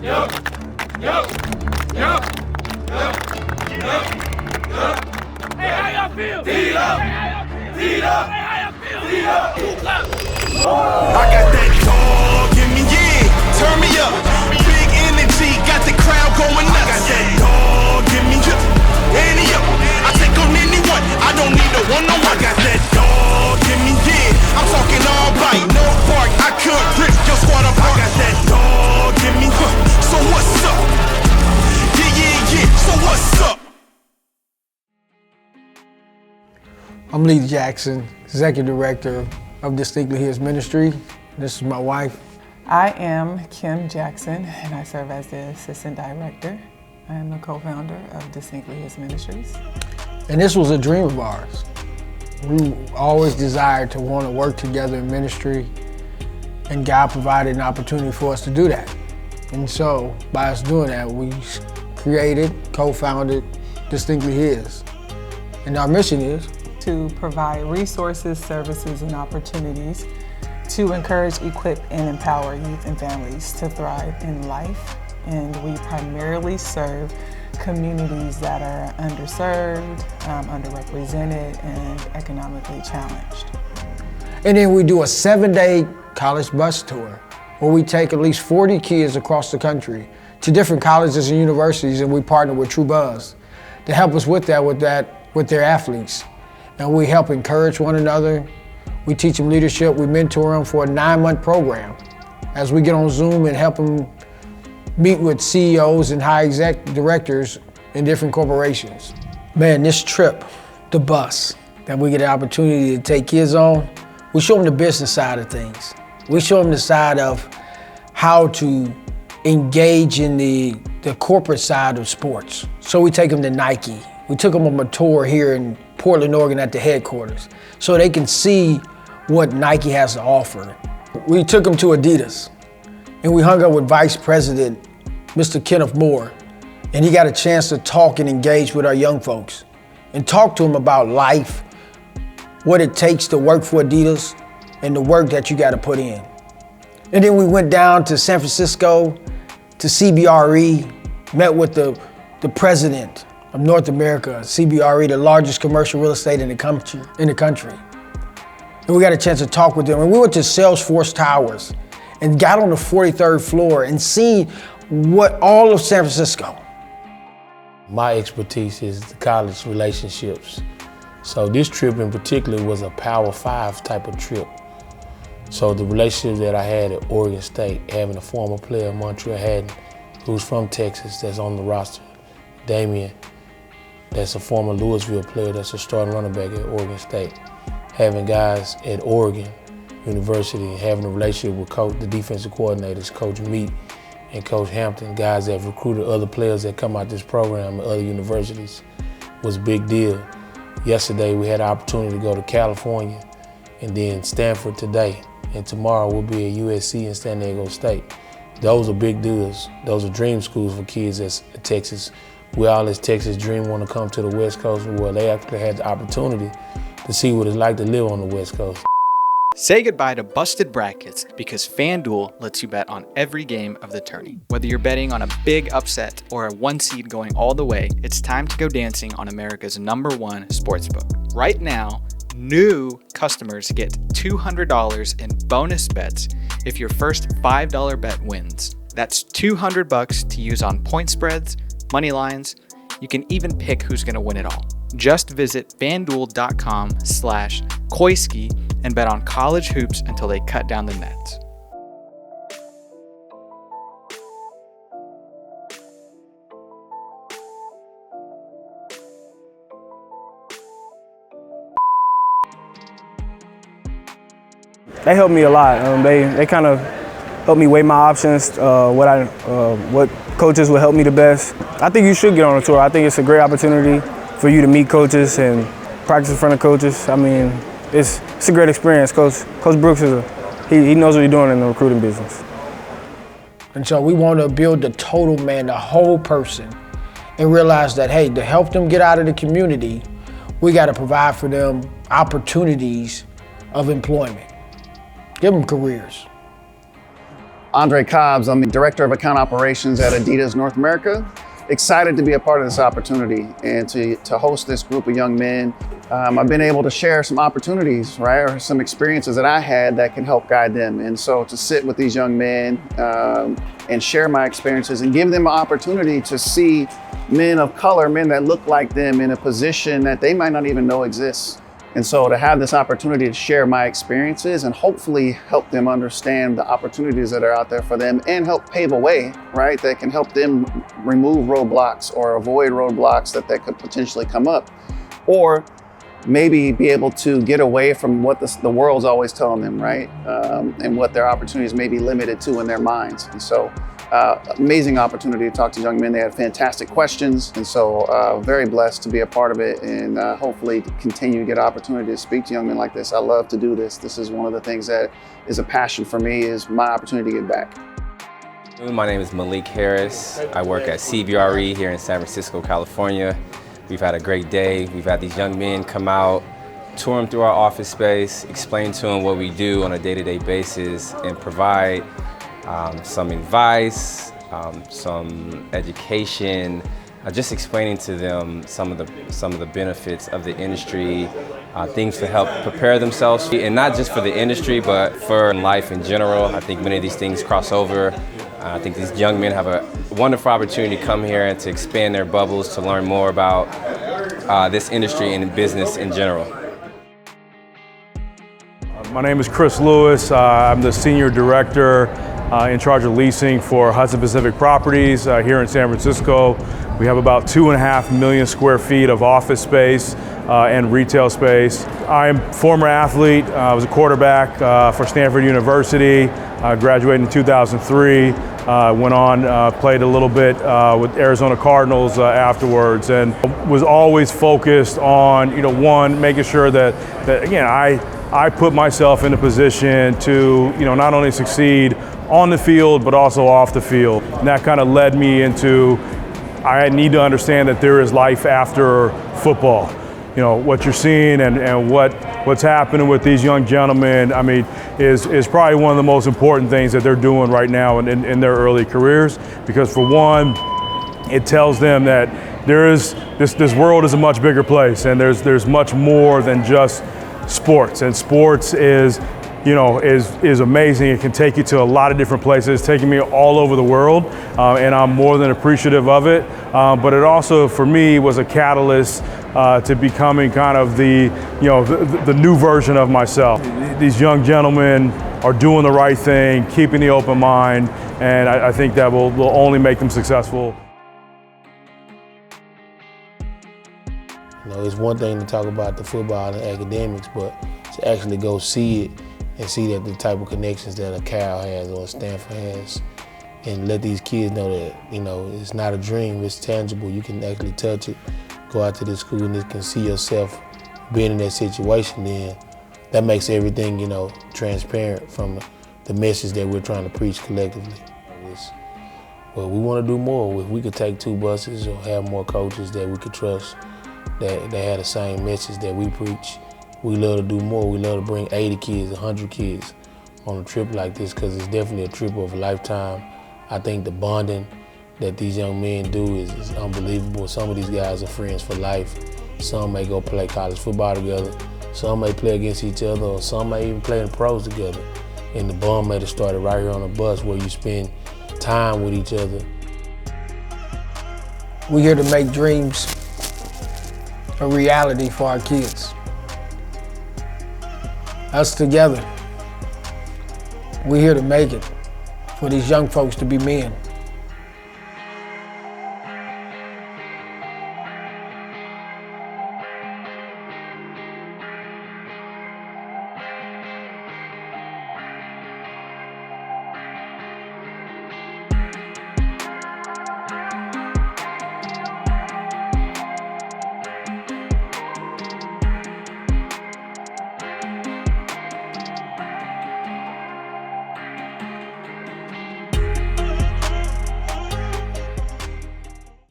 Hey, how y'all feel? Feet up! Feet up! Hey, how y'all feel? Feet up! I got that dog in me, yeah. Turn me up. Big energy, got the crowd going nuts. I got that dog in me, yeah. Any up. I take on anyone. I don't need no one-on-one. I got that dog in me, yeah. I'm talking all bite, no bark. I could rip your squad apart. I got that dog in me, so what's up? Yeah. So what's up? I'm Lee Jackson, Executive Director of Distinctly His Ministry. This is my wife. I am Kim Jackson, and I serve as the Assistant Director. I am the co-founder of Distinctly His Ministries. And this was a dream of ours. We always desired to want to work together in ministry, and God provided an opportunity for us to do that. And so, by us doing that, we created, co-founded Distinctly His. And our mission is to provide resources, services, and opportunities to encourage, equip, and empower youth and families to thrive in life. And we primarily serve communities that are underserved, underrepresented, and economically challenged. And then we do a 7-day college bus tour where we take at least 40 kids across the country to different colleges and universities, and we partner with True Buzz to help us with their athletes. And we help encourage one another. We teach them leadership. We mentor them for a 9-month program as we get on Zoom and help them meet with CEOs and high exec directors in different corporations. Man, this trip, the bus that we get the opportunity to take kids on, we show them the business side of things. We show them the side of how to engage in the corporate side of sports. So we take them to Nike. We took them on a tour here in Portland, Oregon at the headquarters so they can see what Nike has to offer. We took them to Adidas and we hung up with Vice President, Mr. Kenneth Moore, and he got a chance to talk and engage with our young folks and talk to them about life, what it takes to work for Adidas and the work that you got to put in. And then we went down to San Francisco to CBRE, met with the president of North America, CBRE, the largest commercial real estate in the country. And we got a chance to talk with them. And we went to Salesforce Towers and got on the 43rd floor and seen what all of San Francisco. My expertise is the college relationships. So this trip in particular was a Power 5 type of trip. So the relationship that I had at Oregon State, having a former player, Montreal Haddon, who's from Texas, that's on the roster, Damian, that's a former Louisville player, that's a starting running back at Oregon State. Having guys at Oregon University, having a relationship with the defensive coordinators, Coach Meat and Coach Hampton, guys that have recruited other players that come out this program at other universities, was a big deal. Yesterday we had the opportunity to go to California and then Stanford today. And tomorrow we'll be at USC and San Diego State. Those are big deals. Those are dream schools for kids that's at Texas. We all as Texas dream want to come to the West Coast where they actually had the opportunity to see what it's like to live on the West Coast. Say goodbye to busted brackets because FanDuel lets you bet on every game of the tourney. Whether you're betting on a big upset or a 1 seed going all the way, it's time to go dancing on America's #1 sportsbook. Right now, new customers get $200 in bonus bets if your first $5 bet wins. That's $200 to use on point spreads, money lines. You can even pick who's going to win it all. Just visit fanduel.com/Koiski and bet on college hoops until they cut down the nets. They helped me a lot. They kind of helped me weigh my options, what coaches would help me the best. I think you should get on a tour. I think it's a great opportunity for you to meet coaches and practice in front of coaches. I mean, it's a great experience. Coach Brooks he knows what he's doing in the recruiting business. And so we want to build the total man, the whole person, and realize that, hey, to help them get out of the community, we got to provide for them opportunities of employment. Give them careers. Andre Cobbs. I'm the Director of Account Operations at Adidas North America. Excited to be a part of this opportunity and to host this group of young men. I've been able to share some opportunities, right, or some experiences that I had that can help guide them. And so to sit with these young men and share my experiences and give them an opportunity to see men of color, men that look like them in a position that they might not even know exists. And so to have this opportunity to share my experiences and hopefully help them understand the opportunities that are out there for them and help pave a way, right, that can help them remove roadblocks or avoid roadblocks that could potentially come up, or maybe be able to get away from what the world's always telling them, right, and what their opportunities may be limited to in their minds. And so amazing opportunity to talk to young men. They had fantastic questions, and so very blessed to be a part of it, and hopefully continue to get opportunity to speak to young men like this. I love to do this. This is one of the things that is a passion for me, is my opportunity to give back. My name is Malik Harris. I work at CBRE here in San Francisco, California. We've had a great day. We've had these young men come out, tour them through our office space, explain to them what we do on a day-to-day basis, and provide some advice, some education, just explaining to them some of the benefits of the industry, things to help prepare themselves, and not just for the industry, but for life in general. I think many of these things cross over. I think these young men have a wonderful opportunity to come here and to expand their bubbles, to learn more about this industry and business in general. My name is Chris Lewis. I'm the Senior Director in charge of leasing for Hudson Pacific Properties here in San Francisco. We have about 2.5 million square feet of office space and retail space. I'm a former athlete. I was a quarterback for Stanford University. Graduated in 2003. Went on, played a little bit with Arizona Cardinals afterwards, and was always focused on, one, making sure that again, I put myself in a position to, not only succeed on the field, but also off the field. And that kind of led me into, I need to understand that there is life after football. What you're seeing and what's happening with these young gentlemen, I mean, is probably one of the most important things that they're doing right now in their early careers. Because for one, it tells them that there is, this world is a much bigger place, and there's much more than just sports. And sports is amazing. It can take you to a lot of different places. It's taking me all over the world, and I'm more than appreciative of it. But it also, for me, was a catalyst to becoming kind of the new version of myself. These young gentlemen are doing the right thing, keeping the open mind, and I think that will only make them successful. It's one thing to talk about the football and academics, but to actually go see it and see that the type of connections that a Cal has or a Stanford has, and let these kids know that, it's not a dream, it's tangible. You can actually touch it, go out to this school and you can see yourself being in that situation, then that makes everything, transparent from the message that we're trying to preach collectively. Well, we want to do more. If we could take 2 buses or have more coaches that we could trust, that have the same message that we preach, we love to do more. We love to bring 80 kids, 100 kids on a trip like this, because it's definitely a trip of a lifetime. I think the bonding that these young men do is unbelievable. Some of these guys are friends for life. Some may go play college football together. Some may play against each other, or some may even play in the pros together. And the bond may have started right here on the bus, where you spend time with each other. We're here to make dreams a reality for our kids. Us together, we're here to make it for these young folks to be men.